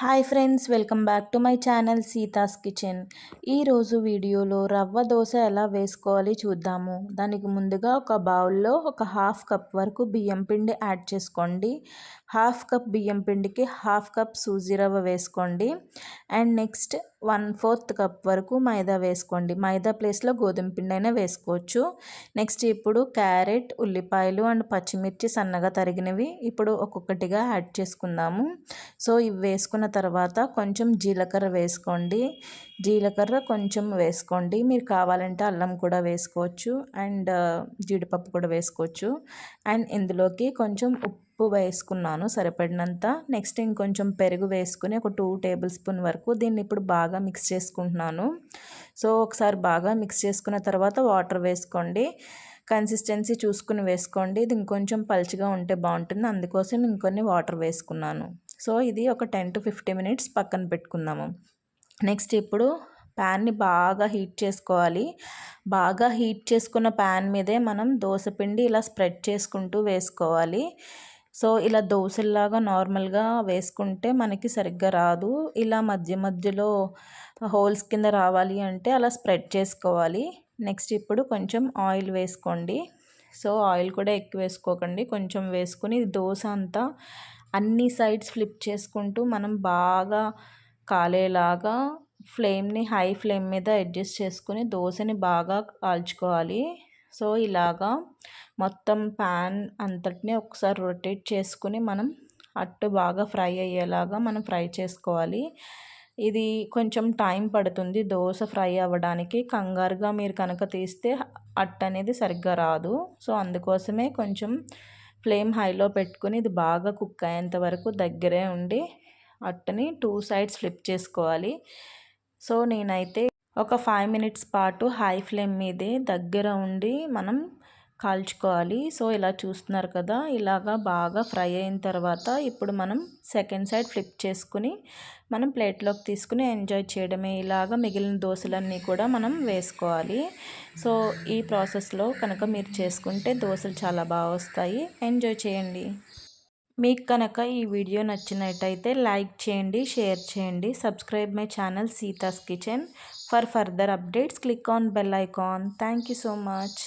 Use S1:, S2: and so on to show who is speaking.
S1: Hi friends, welcome back to my channel Sita's kitchen. ఈరోజు వీడియోలో రవ్వ దోశ ఎలా వేసుకోవాలి చూద్దాము. దానికి ముందుగా ఒక బౌల్లో ఒక హాఫ్ కప్ వరకు బియ్యం పిండి యాడ్ చేసుకోండి. హాఫ్ కప్ బియ్యం పిండికి హాఫ్ కప్ సూజీ రవ్వ వేసుకోండి. అండ్ నెక్స్ట్ 1/4 కప్ వరకు మైదా వేసుకోండి. మైదా ప్లేస్లో గోధుమ పిండి అయినా వేసుకోవచ్చు. నెక్స్ట్ ఇప్పుడు క్యారెట్, ఉల్లిపాయలు అండ్ పచ్చిమిర్చి సన్నగా తరిగినవి ఇప్పుడు ఒక్కొక్కటిగా యాడ్ చేసుకుందాము. సో ఇవి వేసుకున్న తర్వాత కొంచెం జీలకర్ర వేసుకోండి. జీలకర్ర కొంచెం వేసుకోండి. మీరు కావాలంటే అల్లం కూడా వేసుకోవచ్చు అండ్ జీడిపప్పు కూడా వేసుకోవచ్చు. అండ్ ఇందులోకి కొంచెం ఉప్పు వేసుకున్నాను సరిపడినంత. నెక్స్ట్ ఇంకొంచెం పెరుగు వేసుకుని ఒక 2 టేబుల్ స్పూన్ వరకు దీన్ని ఇప్పుడు బాగా మిక్స్ చేసుకుంటున్నాను. సో ఒకసారి బాగా మిక్స్ చేసుకున్న తర్వాత వాటర్ వేసుకోండి. కన్సిస్టెన్సీ చూసుకుని వేసుకోండి. ఇది ఇంకొంచెం పలుచగా ఉంటే బాగుంటుంది, అందుకోసం ఇంకొన్ని వాటర్ వేసుకున్నాను. సో ఇది ఒక 10 to 15 మినిట్స్ పక్కన పెట్టుకుందాము. నెక్స్ట్ ఇప్పుడు ప్యాన్ని బాగా హీట్ చేసుకోవాలి. బాగా హీట్ చేసుకున్న ప్యాన్ మీదే మనం దోసపిండి ఇలా స్ప్రెడ్ చేసుకుంటూ వేసుకోవాలి. సో ఇలా దోశల్లాగా నార్మల్గా వేసుకుంటే మనకి సరిగ్గా రాదు. ఇలా మధ్య మధ్యలో హోల్స్ కింద రావాలి అంటే అలా స్ప్రెడ్ చేసుకోవాలి. నెక్స్ట్ ఇప్పుడు కొంచెం ఆయిల్ వేసుకోండి. సో ఆయిల్ కూడా ఎక్కువ వేసుకోకండి, కొంచెం వేసుకుని దోశ అంతా అన్ని సైడ్స్ ఫ్లిప్ చేసుకుంటూ మనం బాగా కాలేలాగా ఫ్లేమ్ని హై ఫ్లేమ్ మీద అడ్జస్ట్ చేసుకుని దోశని బాగా కాల్చుకోవాలి. సో ఇలాగా మొత్తం ప్యాన్ అంతటిని ఒకసారి రొటేట్ చేసుకుని మనం అట్టు బాగా ఫ్రై అయ్యేలాగా మనం ఫ్రై చేసుకోవాలి. ఇది కొంచెం టైం పడుతుంది దోశ ఫ్రై అవ్వడానికి. కంగారుగా మీరు కనుక తీస్తే అట్టు అనేది సరిగ్గా రాదు. సో అందుకోసమే కొంచెం ఫ్లేమ్ హైలో పెట్టుకుని ఇది బాగా కుక్ అయ్యేంత వరకు దగ్గరే ఉండి అట్టని 2 సైడ్స్ ఫ్లిప్ చేసుకోవాలి. సో నేనైతే ఒక 5 మినిట్స్ పాటు హై ఫ్లేమ్ మీదే దగ్గర ఉండి మనం కాల్చుకోవాలి. సో ఇలా చూస్తున్నారు కదా, ఇలాగా బాగా ఫ్రై అయిన తర్వాత ఇప్పుడు మనం సెకండ్ సైడ్ ఫ్లిప్ చేసుకుని మనం ప్లేట్లోకి తీసుకుని ఎంజాయ్ చేయడమే. ఇలాగా మిగిలిన దోశలన్నీ కూడా మనం వేసుకోవాలి. సో ఈ ప్రాసెస్లో కనుక మీరు చేసుకుంటే దోశలు చాలా బాగా వస్తాయి. ఎంజాయ్ చేయండి. మీకు కనుక ఈ వీడియో నచ్చినట్టయితే లైక్ చేయండి, షేర్ చేయండి. Subscribe my channel Sita's kitchen. For further updates click on bell icon. Thank you so much.